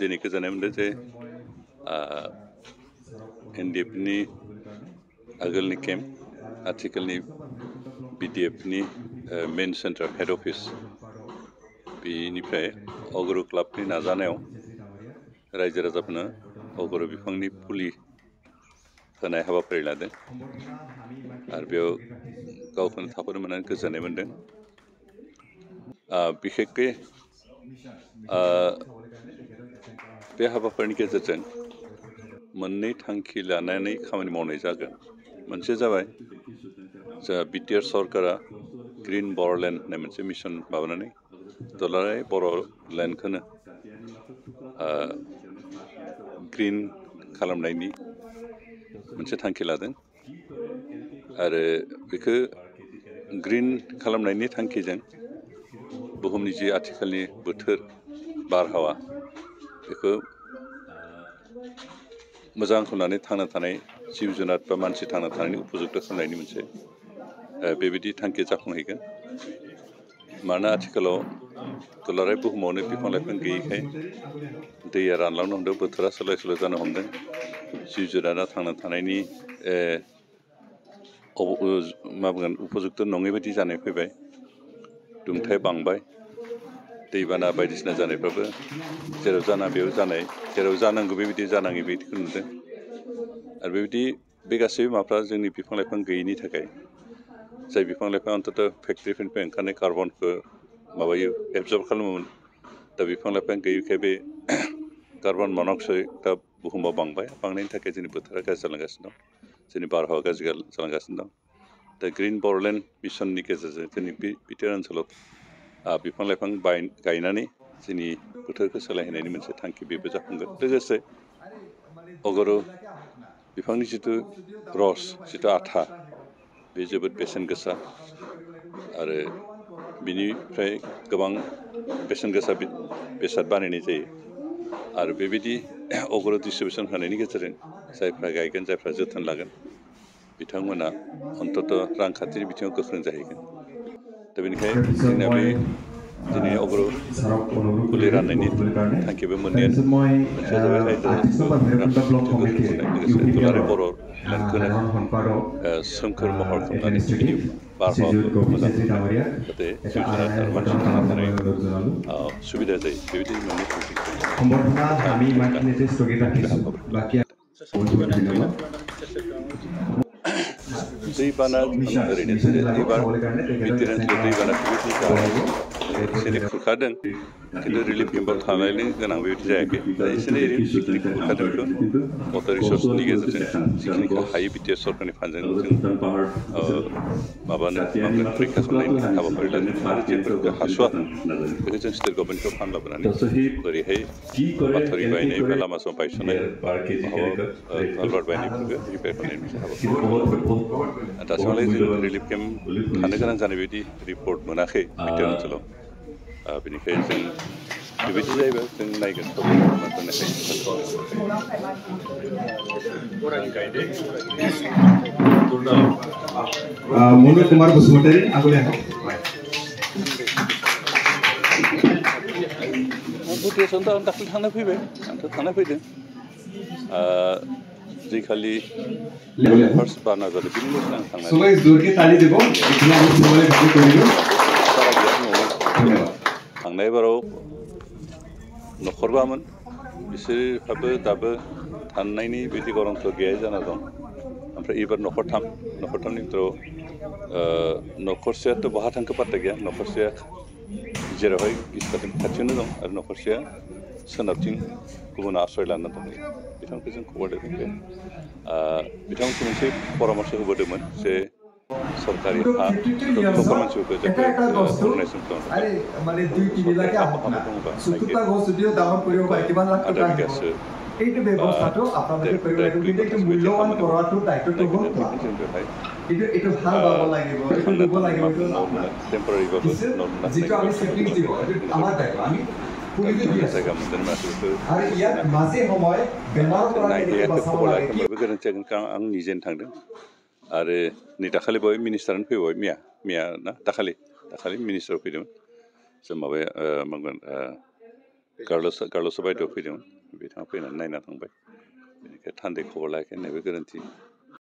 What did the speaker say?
दिनै गोजोननाय मोनदों जे एनडिएफनि आगोलनि केम्प आथिखालनि बिडिएफनि मेन सेन्टार हेड अफिस बेनिफ्राय अगरु क्लाबनि नाजानायाव रायजो राजाफोरनो अगरु बिफांनि फुलि होनाय हाबाफारि लादों आरो बेयाव गावखौनो थाफानो मोननानै गोजोननाय मोनदों। बिखेखकै बे हाबाफारिनि गेजेरजों मोननै थांखि लानानै खामानि मावनाय जागोन। मोनसे जाबाय जा बिटिआर सरकारा ग्रिन बर'लेण्ड होननाय मोनसे मिशन माबानानै दुलाराय बर'लेण्डखौनो ग्रिन खालामनायनि मोनसे थांखि लादों आरो बेखौ ग्रिन खालामनायनि थांखिजों बुहुमनि जि आथिखालनि बोथोर बारहावा बेखौ मोजां खालामनानै थांना थानाय जिब जुनार बा मानसि थांना थानायनि उपजुक्त खालामनायनि मोनसे बेबायदि थांखि जाफुंहैगोन। मानोना आथिखालाव दुलाराय बुहुमावनो बिफां लाइफां गैयैखाय दैया रानलांनो हमदों, बोथोरा सोलाय सोल' जानो हमदों, जिब जुनारा थांना थानायनि मा बुंगोन उपजुक्त नङै बायदि जानाय फैबाय, दुंथाय बांबाय, दैबाना बायदिसिना जानायफ्राबो जेराव जाना बेयाव जानाय, जेराव जानांगौ बेबायदि जानाङि बायदिखौ नुदों। आरो बेबायदि बे गासैबो माबाफ्रा जोंनि बिफां लाइफां गैयैनि थाखाय, जाय बिफां लाइफां अन्तत फेक्ट्रिफोरनिफ्राय ओंखारनाय कार्बनखौ माबायो एबजर्ब खालामोमोन, दा बिफां लाइफां गैयैखाय बे कार्बन मन' अक्साइडआ बुहुमाव बांबाय, बांनायनि थाखाय जोंनि बोथोरा गाज्रि जालांगासिनो दं, जोंनि बारहावा गाज्रि जालांगासिनो दं। दा ग्रिन बर'लेण्ड मिशननि गेजेरजों जोंनि बिटिआर ओनसोलाव बिफां लाइफां गायनानै जोंनि बोथोरखौ सोलायहोनायनि मोनसे थांखि बेबो जाफुंगोन। लोगोसे अगरु बिफांनि जिथु रस, जिथु आथा, बे जोबोद बेसेन गोसा आरो बिनिफ्राय गोबां बेसेन गोसा बेसाद बानायनाय जायो। आरो बेबायदि अगरु डिस्ट्रिबिउसन होनायनि गेजेरजों जायफ्रा गायगोन, जायफ्रा जोथोन लागोन, बिथांमोना अन्तत रांखान्थिनि बिथिङाव गोख्रों जाहैगोन। दा बेनिखायनो जोंना बे दिनै अगरु फुलि राननायनि थांखिबो मोननैयानो। मोनसेया जाबाय रायजो राजाखौ रांखान्थि बिथिङाव गोख्रों खालामनाय, लोगोसे दुलाराय बर'लेण्डखौनो सोमखोर महर खालामनानै बिनि बारहावाखौ मोजां खालामनाय, जाहाथे जिब जुनार आरो मानसि थांना थानाय सुबिदा जायो, बेबायदि मोननै थांखिखौ दैबाना ओरैनो एबार बिटिआर ओनसोलाव दैबाना बेबायदि जायाखै, एसे एनै खुरखादों, खिन्थु रिलिफ केम्पआव थालायनो गोनां बेबायदि जायाखै। दा एसे एनै ओरैनो जिखिनिखौ खुरखादों बेखौ वाटार रिसर्सनि गेजेरजों जिखिनिखौ हायो बिटिआर सरकारनि फान्डजों जों माबानो मावगोन, रैखा खालामनायनि हाबाफारि लागोन। आरो जेफोरखौ हास'वा बेखौ जों स्टेट गभर्नमेन्टखौ फान्ड लाबोनानै ओरैहाय माथावरि बायनाय बा लामा सामा बायस'नाय, बहाबा कालभार्ट बायनायफोरखौ रिपेयार खालामनायनि मोनसे हाबाफारि लागोन। दासिमहालागै जों रिलिफ केम्प थानो गोनां जानाय बायदि रिपर्ट मोनाखै बिटिआर ओनसोलाव। बेनिखायनो जों बेबायदि जायोबा जों नायगोन सरकारा मा खालामनो हायो मनु कुमार बसुमतारी आगुले भुटियासआव दाखालि थांना फैबाय, आंथ' थांना फैदों। जै खालि फार्स्ट बाना जादों बिनिनो सिगां थांनानै थांनाय बाराव न'खरबामोन, बिसोरहाबो दाबो थानायनि बिदि गरन्थ गैया जाना दं। ओमफ्राय एबार न'खरथामनि भितराव न'खरसेयाथ' बहा थांखो पात्ता गैया, न'खरसेया जेरावहाय गिसिखादों खाथियावनो दं, आरो न'खरसेया सोनाबथिं गुबुन आश्रय लाना दंहैयो। बिथांखौ जों खबर होदों। बे बिथांमोनखौ मोनसे परामर्श होबोदोंमोन जे सरकारि हा लकेल मानसिफोरखौ जाहाथे अर्गानाइजेसन खालामनो थाखाय सरकारि हाफोर दङबा नागिर, आधा बिगासो देर दुइ घन्टासो बायदि हा मोनोबा नागिरदों। बेनिखायनो जों बेवहाय थांनो थानाय मा न' लुनो टेम्परारिबाबो न' लुना होनायनि बेब'स्थाखौ खालामनानै होनो जादों। दा जायगा मोनदों माथो बेखौ नायहैयाखै, खबर लायाखै, बयबो गोरोन्थि जागोन। आं निजेनो थांदों आरो नै दाखालि बय मिनिस्टारानो फैबाय, मिया ना दाखालि मिनिस्टार फैदोंमोन। जों माबाया मा बुंगोन कार्ल'स बायदेव फैदोंमोन बिथाङा फैनानै नायना थांबाय बेनिखाय थान्दै खबर लायाखै होननायबो गोरोन्थि